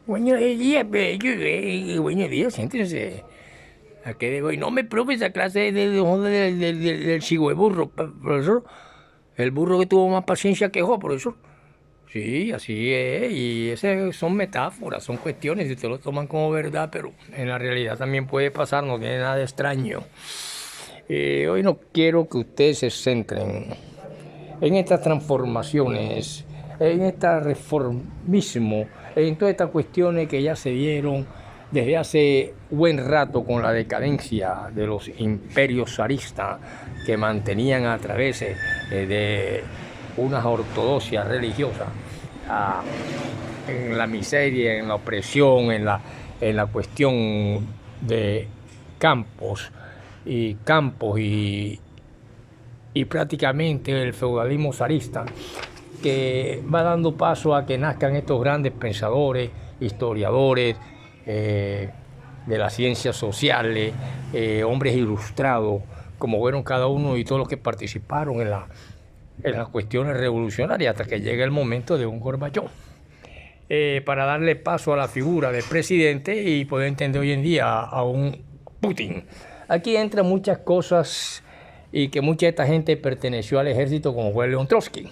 Buenos días, buenos días, siéntese. ¿A qué debo? Y no me profe esa clase del chigo de burro, profesor. El burro que tuvo más paciencia que yo, profesor. Sí, así es. Y esas son metáforas, son cuestiones, y ustedes lo toman como verdad, pero en la realidad también puede pasar, no tiene nada de extraño. Hoy no quiero que ustedes se centren en estas transformaciones, en este reformismo, en todas estas cuestiones que ya se dieron desde hace buen rato con la decadencia de los imperios zaristas que mantenían a través de unas ortodoxias religiosas en la miseria, en la opresión, en la cuestión de campos y prácticamente el feudalismo zarista, que va dando paso a que nazcan estos grandes pensadores, historiadores de las ciencias sociales, hombres ilustrados, como fueron cada uno y todos los que participaron en las cuestiones revolucionarias, hasta que llega el momento de un Gorbachov. Para darle paso a la figura del presidente y poder entender hoy en día a un Putin. Aquí entran muchas cosas y que mucha de esta gente perteneció al ejército, como fue León Trotsky.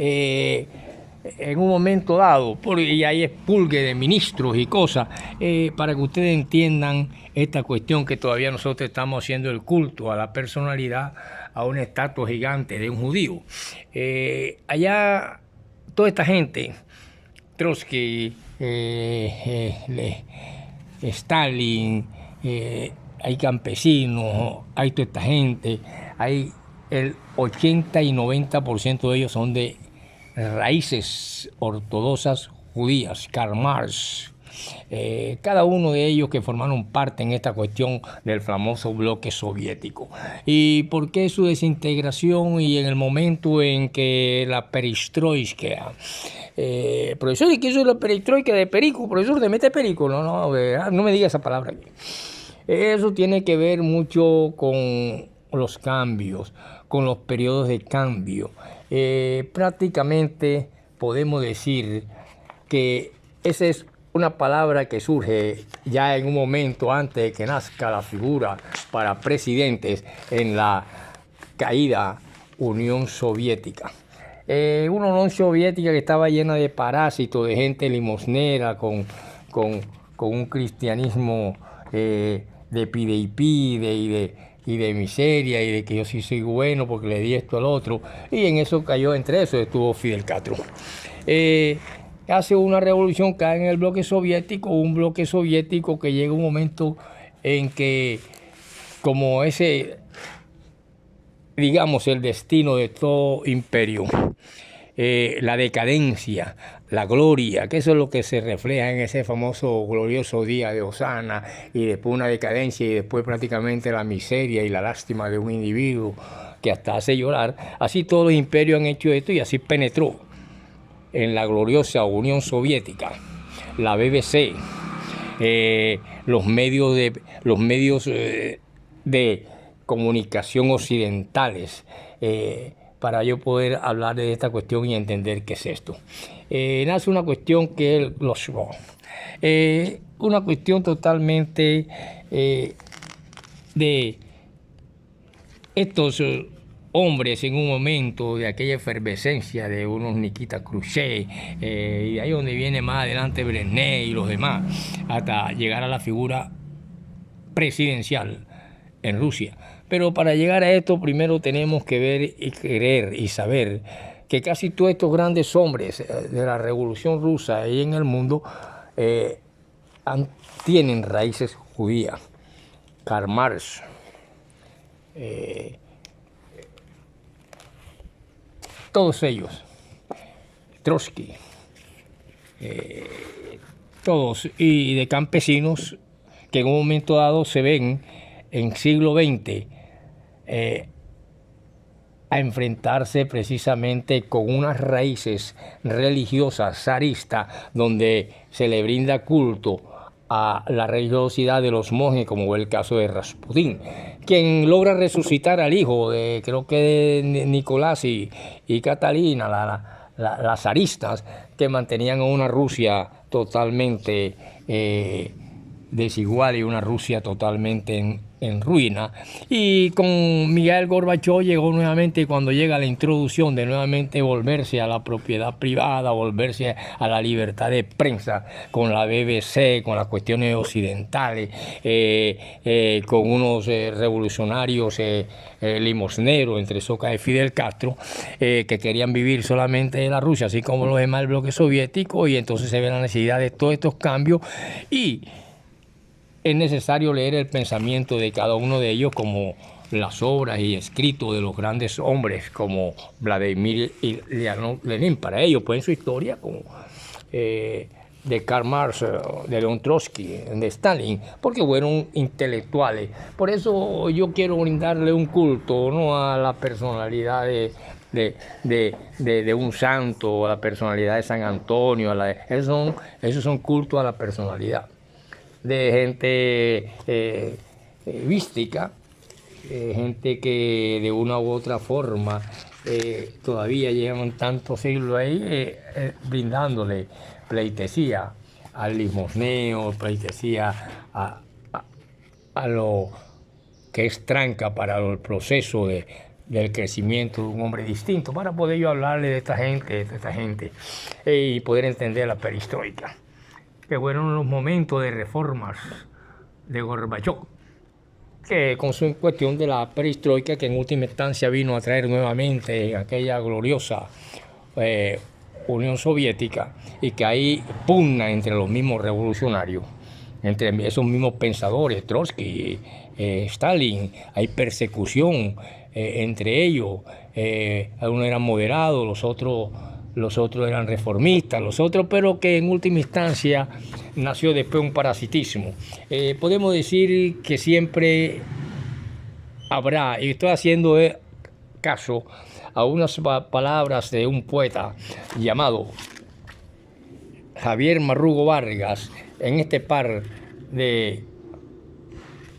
En un momento dado, y hay expulgue de ministros y cosas, para que ustedes entiendan esta cuestión que todavía nosotros estamos haciendo el culto a la personalidad, a una estatua gigante de un judío. Allá, toda esta gente, Trotsky, Stalin, hay campesinos, hay toda esta gente, hay el 80 y 90% de ellos son de raíces ortodoxas judías, Karl Marx, cada uno de ellos que formaron parte en esta cuestión del famoso bloque soviético. ¿Y por qué su desintegración y en el momento en que la perestroika? Profesor, ¿y qué es la perestroika de perico? Profesor, ¿te mete perico? No me diga esa palabra aquí. Eso tiene que ver mucho con los cambios, con los periodos de cambio. Prácticamente podemos decir que esa es una palabra que surge ya en un momento antes de que nazca la figura para presidentes en la caída Unión Soviética. Una Unión Soviética que estaba llena de parásitos, de gente limosnera, con un cristianismo de pide y pide y de miseria y de que yo sí soy bueno porque le di esto al otro, y en eso cayó, entre eso estuvo Fidel Castro. Hace una revolución, cae en el bloque soviético, un bloque soviético que llega un momento en que, como ese, digamos, el destino de todo imperio, la decadencia, la gloria, que eso es lo que se refleja en ese famoso glorioso día de Osana, y después una decadencia y después prácticamente la miseria y la lástima de un individuo que hasta hace llorar. Así todos los imperios han hecho esto y así penetró en la gloriosa Unión Soviética, la BBC, los medios de comunicación occidentales, para yo poder hablar de esta cuestión y entender qué es esto. Nace una cuestión que es los una cuestión totalmente de estos hombres en un momento de aquella efervescencia de unos Nikita Khrushchev, y de ahí donde viene más adelante Brezhnev y los demás, hasta llegar a la figura presidencial en Rusia. Pero para llegar a esto primero tenemos que ver y querer y saber que casi todos estos grandes hombres de la Revolución Rusa y en el mundo tienen raíces judías. Karl Marx, todos ellos, Trotsky, todos, y de campesinos que en un momento dado se ven en siglo XX a enfrentarse precisamente con unas raíces religiosas zaristas donde se le brinda culto a la religiosidad de los monjes, como es el caso de Rasputín, quien logra resucitar al hijo de, creo que de Nicolás y Catalina, las zaristas, que mantenían a una Rusia totalmente desigual y una Rusia totalmente en ruina. Y con Miguel Gorbachov llegó nuevamente, cuando llega la introducción de nuevamente volverse a la propiedad privada, volverse a la libertad de prensa, con la BBC, con las cuestiones occidentales, con unos revolucionarios limosneros, entre Soca y Fidel Castro, que querían vivir solamente de la Rusia, así como los demás del bloque soviético, y entonces se ve la necesidad de todos estos cambios, y es necesario leer el pensamiento de cada uno de ellos, como las obras y escritos de los grandes hombres como Vladimir y Lenin. Para ellos, pues en su historia, como de Karl Marx, de León Trotsky, de Stalin, porque fueron intelectuales. Por eso yo quiero brindarle un culto, no a la personalidad de un santo, a la personalidad de San Antonio, esos son cultos a la personalidad de gente mística, gente que de una u otra forma todavía llevan tantos siglos ahí brindándole pleitesía al limosneo, pleitesía a lo que es tranca para el proceso del crecimiento de un hombre distinto, para poder yo hablarle de esta gente y poder entender la perestroika, que fueron los momentos de reformas de Gorbachov, que con su cuestión de la perestroika, que en última instancia vino a traer nuevamente aquella gloriosa Unión Soviética, y que hay pugna entre los mismos revolucionarios, entre esos mismos pensadores, Trotsky, Stalin, hay persecución entre ellos, algunos eran moderados, los otros eran reformistas, pero que en última instancia nació después un parasitismo. Podemos decir que siempre habrá, y estoy haciendo caso a unas palabras de un poeta llamado Javier Marrugo Vargas, en este par en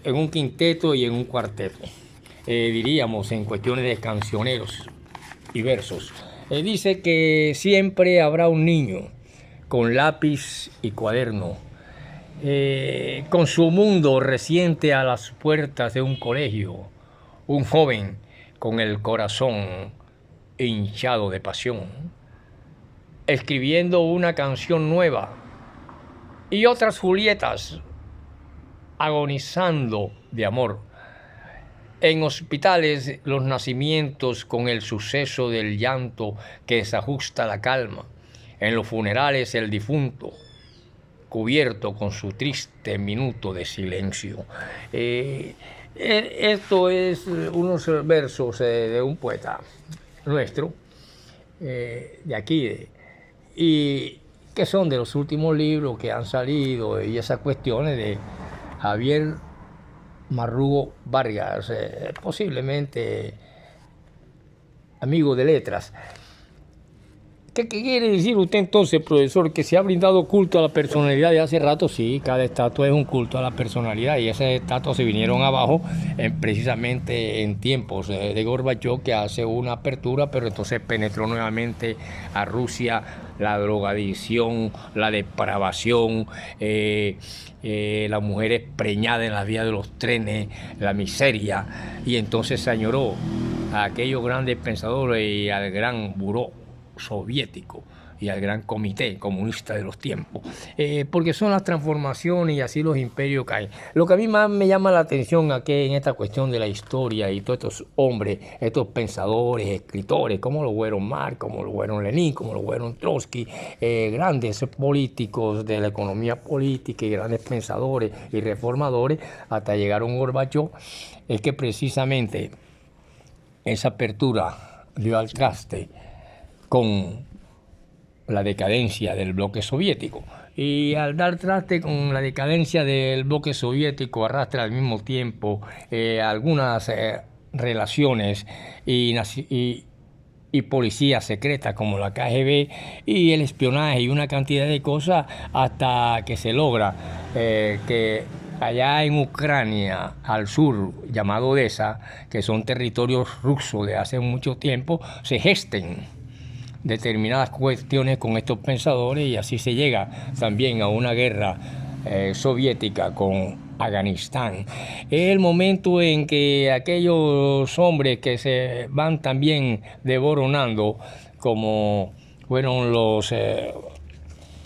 un quinteto y en un cuarteto, diríamos en cuestiones de cancioneros y versos. Dice que siempre habrá un niño con lápiz y cuaderno, con su mundo reciente a las puertas de un colegio, un joven con el corazón hinchado de pasión, escribiendo una canción nueva, y otras Julietas agonizando de amor. En hospitales los nacimientos con el suceso del llanto que desajusta la calma. En los funerales el difunto cubierto con su triste minuto de silencio. Esto es unos versos de un poeta nuestro, de aquí, y que son de los últimos libros que han salido, y esas cuestiones de Javier Marrugo Vargas, posiblemente amigo de letras. ¿Qué quiere decir usted entonces, profesor? Que se ha brindado culto a la personalidad de hace rato. Sí, cada estatua es un culto a la personalidad, y esas estatuas se vinieron abajo precisamente en tiempos de Gorbachov, que hace una apertura, pero entonces penetró nuevamente a Rusia la drogadicción, la depravación, las mujeres preñadas en las vías de los trenes, la miseria, y entonces se añoró a aquellos grandes pensadores y al gran buró soviético y al gran comité comunista de los tiempos, porque son las transformaciones y así los imperios caen. Lo que a mí más me llama la atención aquí en esta cuestión de la historia y todos estos hombres, estos pensadores, escritores, como lo fueron Marx, como lo fueron Lenin, como lo fueron Trotsky, grandes políticos de la economía política y grandes pensadores y reformadores, hasta llegar a un Gorbachov, es que precisamente esa apertura dio al traste con la decadencia del bloque soviético, y al dar traste con la decadencia del bloque soviético arrastra al mismo tiempo algunas relaciones y policías secretas como la KGB y el espionaje y una cantidad de cosas, hasta que se logra que allá en Ucrania, al sur, llamado Odessa, que son territorios rusos de hace mucho tiempo, se gesten determinadas cuestiones con estos pensadores y así se llega también a una guerra soviética con Afganistán. Es el momento en que aquellos hombres que se van también devoronando, como fueron los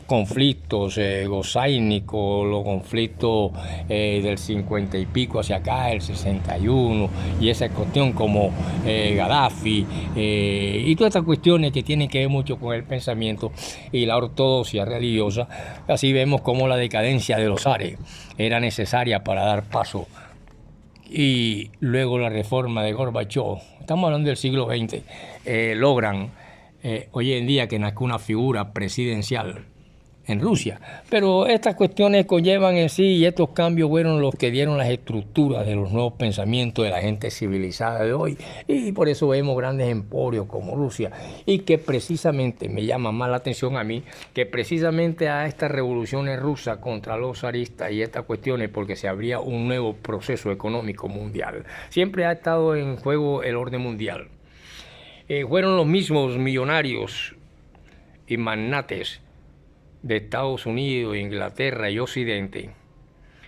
conflictos gozáinicos, los conflictos del 50 y pico hacia acá, el 61, y esa cuestión como Gaddafi, y todas estas cuestiones que tienen que ver mucho con el pensamiento y la ortodoxia religiosa. Así vemos como la decadencia de los zares era necesaria para dar paso, y luego la reforma de Gorbachov, estamos hablando del siglo XX, logran hoy en día que nazca una figura presidencial en Rusia. Pero estas cuestiones conllevan en sí, y estos cambios fueron los que dieron las estructuras de los nuevos pensamientos de la gente civilizada de hoy, y por eso vemos grandes emporios como Rusia, y que precisamente me llama más la atención a mí, que precisamente a estas revoluciones rusas contra los zaristas y estas cuestiones, porque se abría un nuevo proceso económico mundial. Siempre ha estado en juego el orden mundial. Fueron los mismos millonarios y magnates de Estados Unidos, Inglaterra y Occidente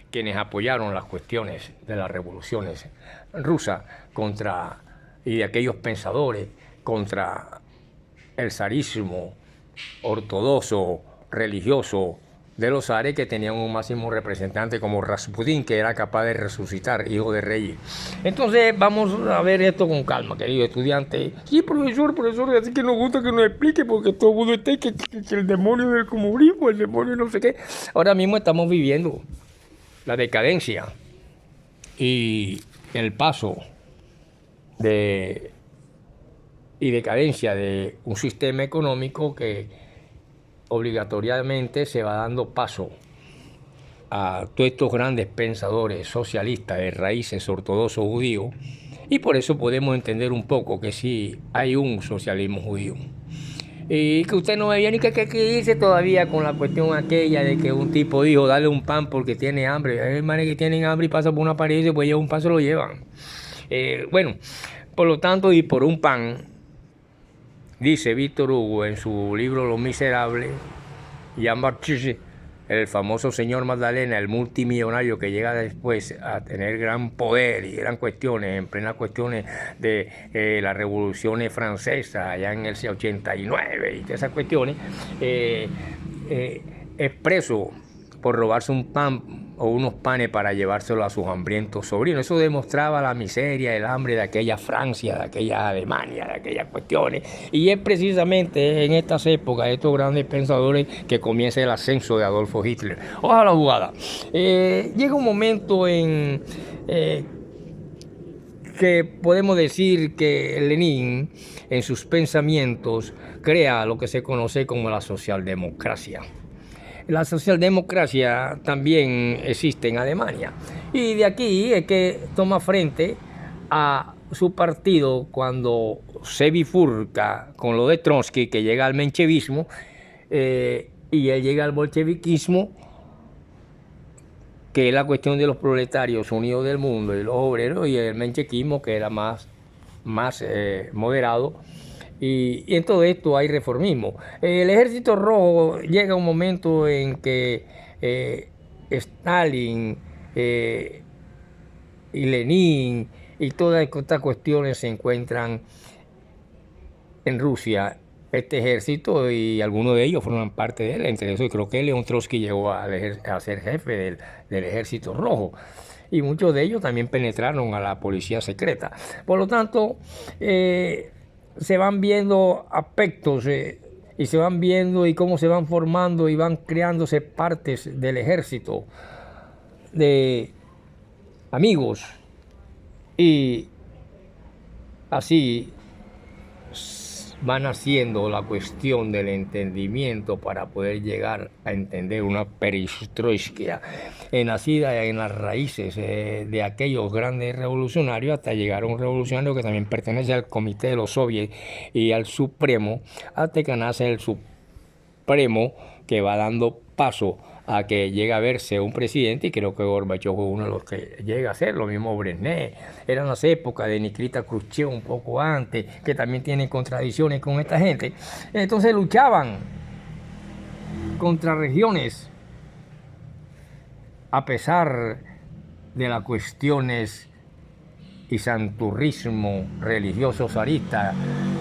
quienes apoyaron las cuestiones de las revoluciones rusas contra, y de aquellos pensadores contra el zarismo ortodoxo religioso de los zares, que tenían un máximo representante como Rasputín, que era capaz de resucitar, hijo de reyes. Entonces vamos a ver esto con calma, querido estudiante. Sí, profesor, así que nos gusta que nos explique, porque todo el mundo está que el demonio del comunismo, el demonio no sé qué. Ahora mismo estamos viviendo la decadencia y el paso de y decadencia de un sistema económico que obligatoriamente se va dando paso a todos estos grandes pensadores socialistas de raíces ortodoxos judíos, y por eso podemos entender un poco que sí hay un socialismo judío. Y que usted no me viene ni que dice todavía con la cuestión aquella de que un tipo dijo dale un pan porque tiene hambre. Hay hermanos que tienen hambre y pasan por una pared y se puede llevar un pan, se lo llevan. Bueno, por lo tanto, y por un pan, dice Víctor Hugo en su libro Los Miserables, Jean-Baptiste, el famoso señor Magdalena, el multimillonario que llega después a tener gran poder y gran cuestiones, en plenas cuestiones de las revoluciones francesas, allá en el 89 y todas esas cuestiones, es preso por robarse un pan o unos panes para llevárselo a sus hambrientos sobrinos. Eso demostraba la miseria, el hambre de aquella Francia, de aquella Alemania, de aquellas cuestiones. Y es precisamente en estas épocas, estos grandes pensadores, que comienza el ascenso de Adolfo Hitler. Ojalá jugada. Llega un momento en que podemos decir que Lenin, en sus pensamientos, crea lo que se conoce como la socialdemocracia. La socialdemocracia también existe en Alemania, y de aquí es que toma frente a su partido cuando se bifurca con lo de Trotsky, que llega al menchevismo, y él llega al bolcheviquismo, que es la cuestión de los proletarios unidos del mundo y los obreros, y el menchevismo, que era más moderado. Y en todo esto hay reformismo. El Ejército Rojo llega un momento en que Stalin y Lenin y todas estas cuestiones se encuentran en Rusia. Este ejército, y algunos de ellos forman parte de él, entre eso creo que León Trotsky llegó a ser jefe del Ejército Rojo, y muchos de ellos también penetraron a la policía secreta. Por lo tanto, se van viendo aspectos y se van viendo y cómo se van formando y van creándose partes del ejército de amigos, y así van haciendo la cuestión del entendimiento para poder llegar a entender una perestroika nacida en las raíces de aquellos grandes revolucionarios, hasta llegar a un revolucionario que también pertenece al Comité de los Soviets y al Supremo, hasta que nace el Supremo, que va dando paso a que llegue a verse un presidente, y creo que Gorbachov fue uno de los que llega a ser, lo mismo Brezhnev. Eran las épocas de Nikita Khrushchev un poco antes, que también tienen contradicciones con esta gente. Entonces luchaban contra regiones, a pesar de las cuestiones y santurrismo religioso zarista,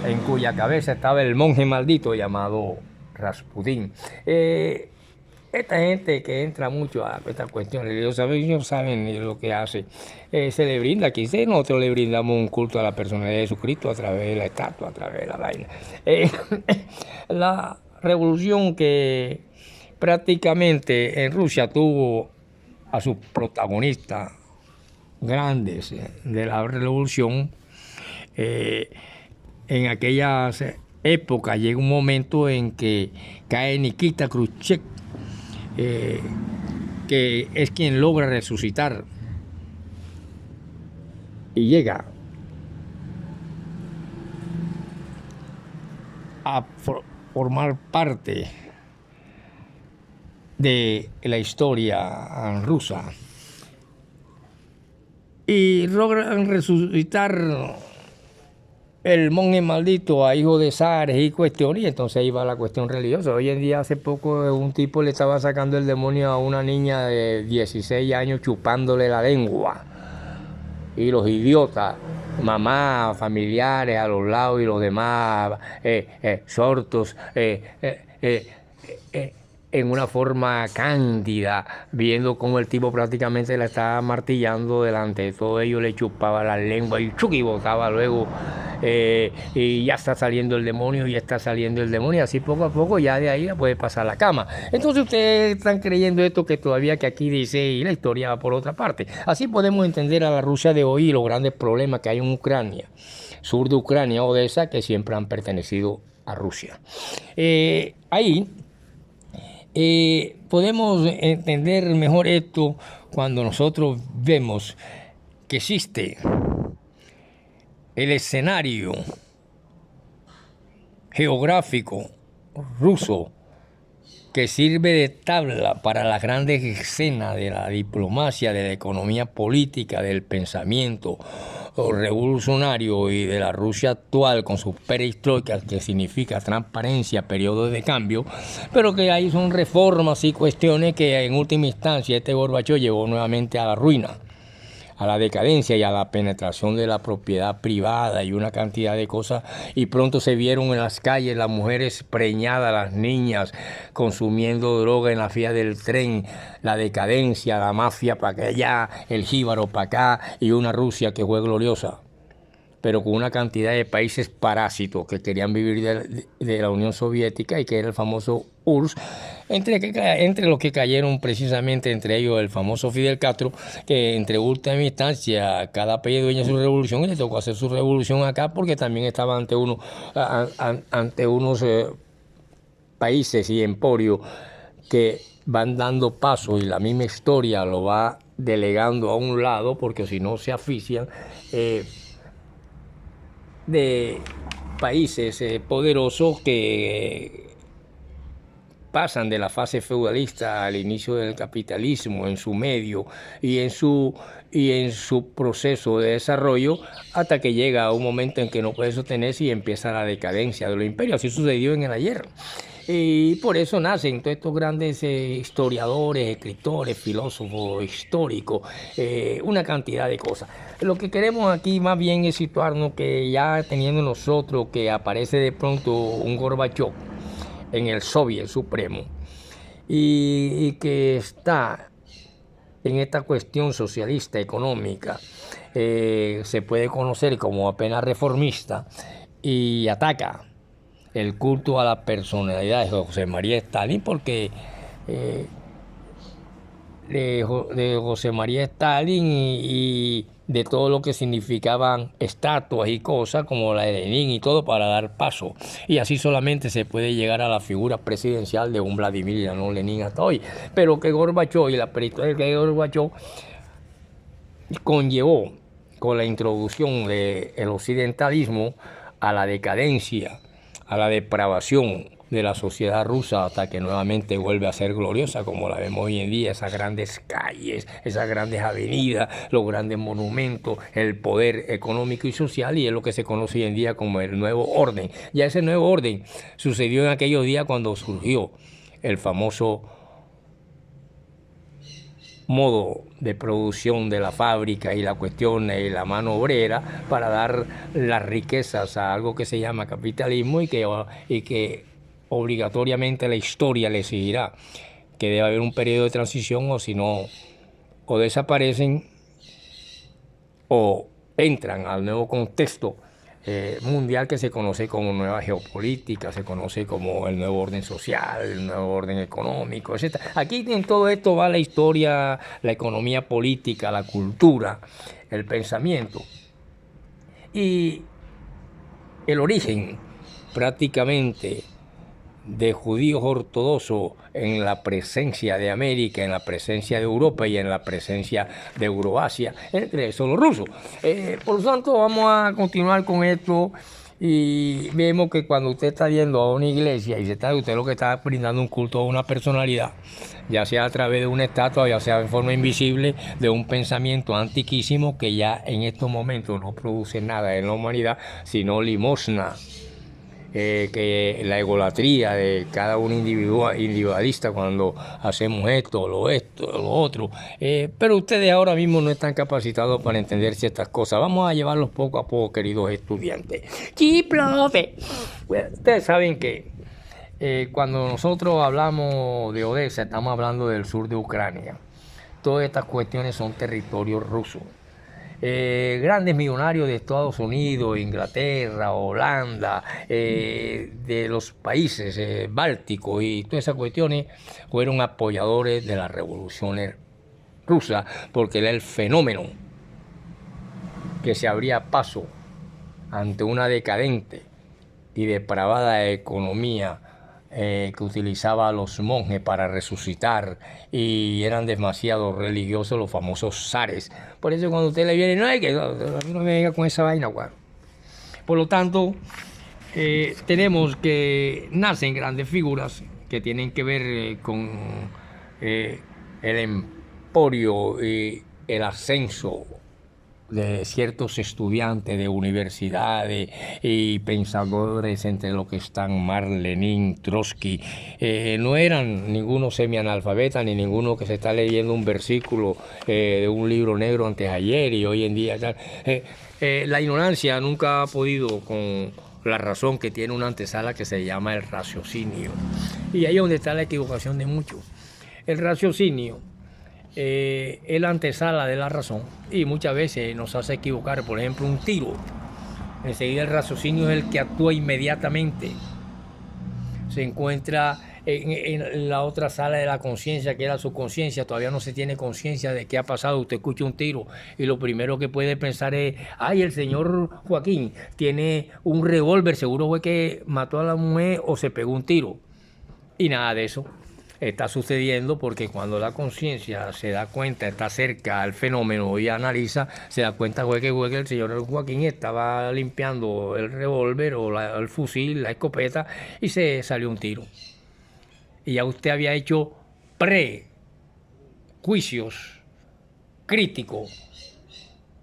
en cuya cabeza estaba el monje maldito llamado Rasputín. Esta gente que entra mucho a esta cuestión religiosa, ellos saben lo que hace. Se le brinda, aquí nosotros le brindamos un culto a la personalidad de Jesucristo a través de la estatua, a través de la vaina. La revolución que prácticamente en Rusia tuvo a sus protagonistas grandes de la revolución, en aquellas épocas llega un momento en que cae Nikita Khrushchev, que es quien logra resucitar y llega a formar parte de la historia rusa. Y logran resucitar el monje maldito a hijo de zares y cuestiones, y entonces ahí va la cuestión religiosa. Hoy en día, hace poco, un tipo le estaba sacando el demonio a una niña de 16 años chupándole la lengua. Y los idiotas, mamás, familiares a los lados y los demás, sortos, en una forma cándida, viendo cómo el tipo prácticamente la estaba martillando delante de todo ello, le chupaba la lengua y chuki botaba luego, y ya está saliendo el demonio, y así poco a poco ya de ahí la puede pasar la cama. Entonces ustedes están creyendo esto que todavía que aquí dice, y la historia va por otra parte. Así podemos entender a la Rusia de hoy y los grandes problemas que hay en Ucrania, sur de Ucrania, Odessa, que siempre han pertenecido a Rusia. Ahí podemos entender mejor esto cuando nosotros vemos que existe el escenario geográfico ruso que sirve de tabla para las grandes escenas de la diplomacia, de la economía política, del pensamiento revolucionario y de la Rusia actual con sus perestroikas, que significa transparencia, periodo de cambio, pero que ahí son reformas y cuestiones que en última instancia este Gorbachov llevó nuevamente a la ruina, a la decadencia y a la penetración de la propiedad privada y una cantidad de cosas, y pronto se vieron en las calles las mujeres preñadas, las niñas consumiendo droga en la fila del tren, la decadencia, la mafia para allá, el jíbaro para acá, y una Rusia que fue gloriosa, pero con una cantidad de países parásitos que querían vivir de la Unión Soviética, y que era el famoso URSS, entre los que cayeron precisamente, entre ellos el famoso Fidel Castro, que entre última instancia cada país dueña de su revolución, y le tocó hacer su revolución acá porque también estaba ante unos países y emporios que van dando paso, y la misma historia lo va delegando a un lado, porque si no se asfixian, de países poderosos que pasan de la fase feudalista al inicio del capitalismo en su medio y en su proceso de desarrollo, hasta que llega a un momento en que no puede sostenerse y empieza la decadencia de los imperios. Así sucedió en el ayer. Y por eso nacen todos estos grandes historiadores, escritores, filósofos, históricos, una cantidad de cosas. Lo que queremos aquí más bien es situarnos que ya teniendo nosotros que aparece de pronto un Gorbachov en el Soviet Supremo, y que está en esta cuestión socialista económica, se puede conocer como apenas reformista, y ataca el culto a la personalidad de José María Stalin, porque de José María Stalin y de todo lo que significaban estatuas y cosas como la de Lenin y todo, para dar paso, y así solamente se puede llegar a la figura presidencial de un Vladimir y no Lenin hasta hoy. Pero que Gorbachov y la perestroika de Gorbachov conllevó con la introducción del occidentalismo a la decadencia, a la depravación de la sociedad rusa hasta que nuevamente vuelve a ser gloriosa como la vemos hoy en día, esas grandes calles, esas grandes avenidas, los grandes monumentos, el poder económico y social, y es lo que se conoce hoy en día como el nuevo orden. Ya ese nuevo orden sucedió en aquellos días cuando surgió el famoso modo de producción de la fábrica y la cuestión y la mano obrera para dar las riquezas a algo que se llama capitalismo y que obligatoriamente la historia le exigirá que debe haber un periodo de transición, o si no, o desaparecen o entran al nuevo contexto mundial que se conoce como nueva geopolítica, se conoce como el nuevo orden social, el nuevo orden económico, etc. Aquí en todo esto va la historia, la economía política, la cultura, el pensamiento. Y el origen prácticamente de judíos ortodoxos en la presencia de América, en la presencia de Europa y en la presencia de Euroasia, entre esos los rusos. Por lo tanto, vamos a continuar con esto y vemos que cuando usted está yendo a una iglesia y usted lo que está brindando un culto a una personalidad, ya sea a través de una estatua, ya sea en forma invisible, de un pensamiento antiquísimo que ya en estos momentos no produce nada en la humanidad, sino limosna. Que la egolatría de cada un individualista cuando hacemos esto, lo otro. Pero ustedes ahora mismo no están capacitados para entender ciertas cosas. Vamos a llevarlos poco a poco, queridos estudiantes. Sí, profe. Bueno, ustedes saben que cuando nosotros hablamos de Odessa, estamos hablando del sur de Ucrania. Todas estas cuestiones son territorios rusos. Grandes millonarios de Estados Unidos, Inglaterra, Holanda, de los países bálticos y todas esas cuestiones fueron apoyadores de las revoluciones rusas, porque era el fenómeno que se abría paso ante una decadente y depravada economía que utilizaba a los monjes para resucitar, y eran demasiado religiosos los famosos zares. Por eso cuando usted le viene, no hay que a mí no me venga con esa vaina, guau. Por lo tanto, tenemos que nacen grandes figuras que tienen que ver con el emporio y el ascenso de ciertos estudiantes de universidades y pensadores, entre los que están Marx, Lenin, Trotsky. No eran ninguno semianalfabeta ni ninguno que se está leyendo un versículo de un libro negro antes ayer y hoy en día. La ignorancia nunca ha podido con la razón, que tiene una antesala que se llama el raciocinio. Y ahí es donde está la equivocación de muchos. El raciocinio es la antesala de la razón y muchas veces nos hace equivocar. Por ejemplo, un tiro, enseguida el raciocinio es el que actúa inmediatamente. Se encuentra en la otra sala de la conciencia, que es la subconsciencia. Todavía no se tiene conciencia de qué ha pasado. Usted escucha un tiro y lo primero que puede pensar es: ay, el señor Joaquín tiene un revólver, seguro fue que mató a la mujer o se pegó un tiro. Y nada de eso está sucediendo, porque cuando la conciencia se da cuenta, está cerca al fenómeno y analiza, se da cuenta que el señor Joaquín estaba limpiando el revólver o el fusil, la escopeta, y se salió un tiro. Y ya usted había hecho prejuicios críticos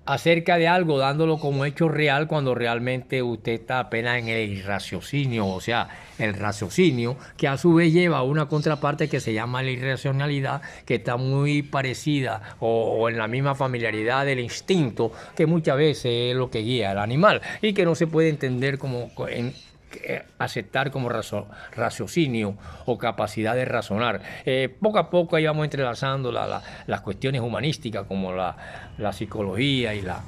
acerca de algo, dándolo como hecho real, cuando realmente usted está apenas en el raciocinio, o sea, el raciocinio, que a su vez lleva una contraparte que se llama la irracionalidad, que está muy parecida o en la misma familiaridad del instinto, que muchas veces es lo que guía al animal y que no se puede entender como aceptar como raciocinio o capacidad de razonar. Poco a poco ahí vamos entrelazando las cuestiones humanísticas, como la psicología y la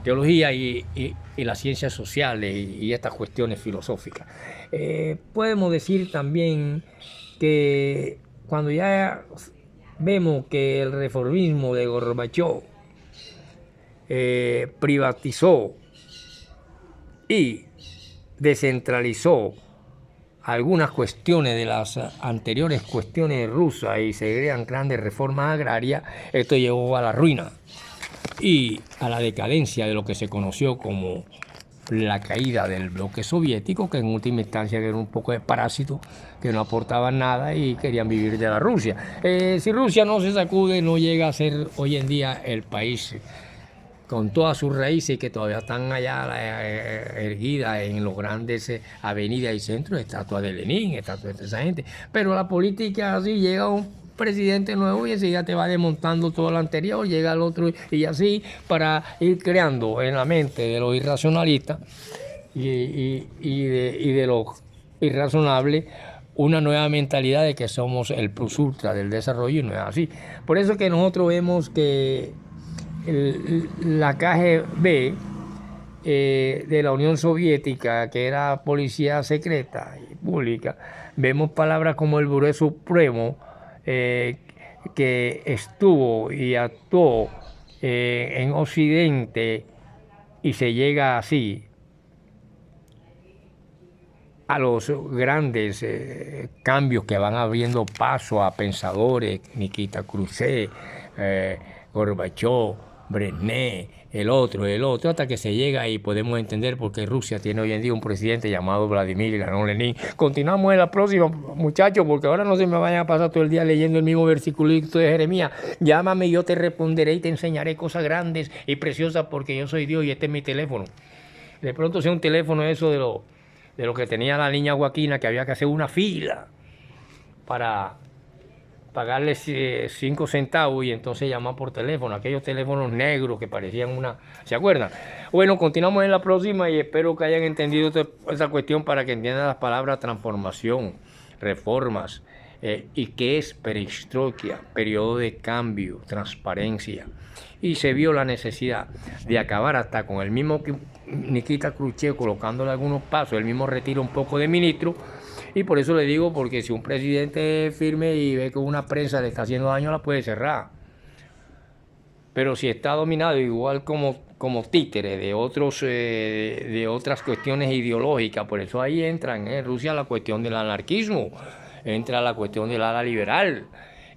teología y las ciencias sociales y estas cuestiones filosóficas. Podemos decir también que cuando ya vemos que el reformismo de Gorbachov privatizó y descentralizó algunas cuestiones de las anteriores cuestiones rusas y se crean grandes reformas agrarias, esto llevó a la ruina y a la decadencia de lo que se conoció como la caída del bloque soviético, que en última instancia era un poco de parásitos que no aportaban nada y querían vivir de la Rusia. Si Rusia no se sacude, no llega a ser hoy en día el país con todas sus raíces que todavía están allá erguidas en los grandes avenidas y centros, estatuas de Lenin, estatuas de esa gente. Pero la política así, llega un presidente nuevo y enseguida te va desmontando todo lo anterior, llega el otro y así, para ir creando en la mente de los irracionalistas y de los irrazonables una nueva mentalidad de que somos el plus ultra del desarrollo, y no es así. Por eso que nosotros vemos que la KGB de la Unión Soviética, que era policía secreta y pública, vemos palabras como el Buró Supremo, que estuvo y actuó en Occidente, y se llega así a los grandes cambios que van abriendo paso a pensadores, Nikita Khrushchev, Gorbachev, Brezhnev, el otro, hasta que se llega y podemos entender por qué Rusia tiene hoy en día un presidente llamado Vladimir Lenin. Continuamos en la próxima, muchachos, porque ahora no se me vayan a pasar todo el día leyendo el mismo versiculito de Jeremías. Llámame y yo te responderé y te enseñaré cosas grandes y preciosas, porque yo soy Dios y este es mi teléfono. De pronto sea un teléfono eso de lo que tenía la niña Joaquina, que había que hacer una fila para pagarle 5 centavos y entonces llamar por teléfono, aquellos teléfonos negros que parecían una... ¿Se acuerdan? Bueno, continuamos en la próxima y espero que hayan entendido esta cuestión, para que entiendan las palabras transformación, reformas, y qué es perestroika, periodo de cambio, transparencia. Y se vio la necesidad de acabar hasta con el mismo Nikita Khrushchev, colocándole algunos pasos, el mismo retira un poco de ministro. Y por eso le digo, porque si un presidente es firme y ve que una prensa le está haciendo daño, la puede cerrar. Pero si está dominado igual como títere de otras cuestiones ideológicas, por eso ahí entra en Rusia la cuestión del anarquismo, entra la cuestión del ala liberal,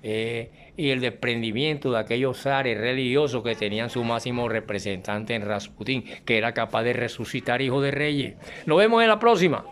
y el desprendimiento de aquellos zares religiosos que tenían su máximo representante en Rasputín, que era capaz de resucitar hijos de reyes. Nos vemos en la próxima.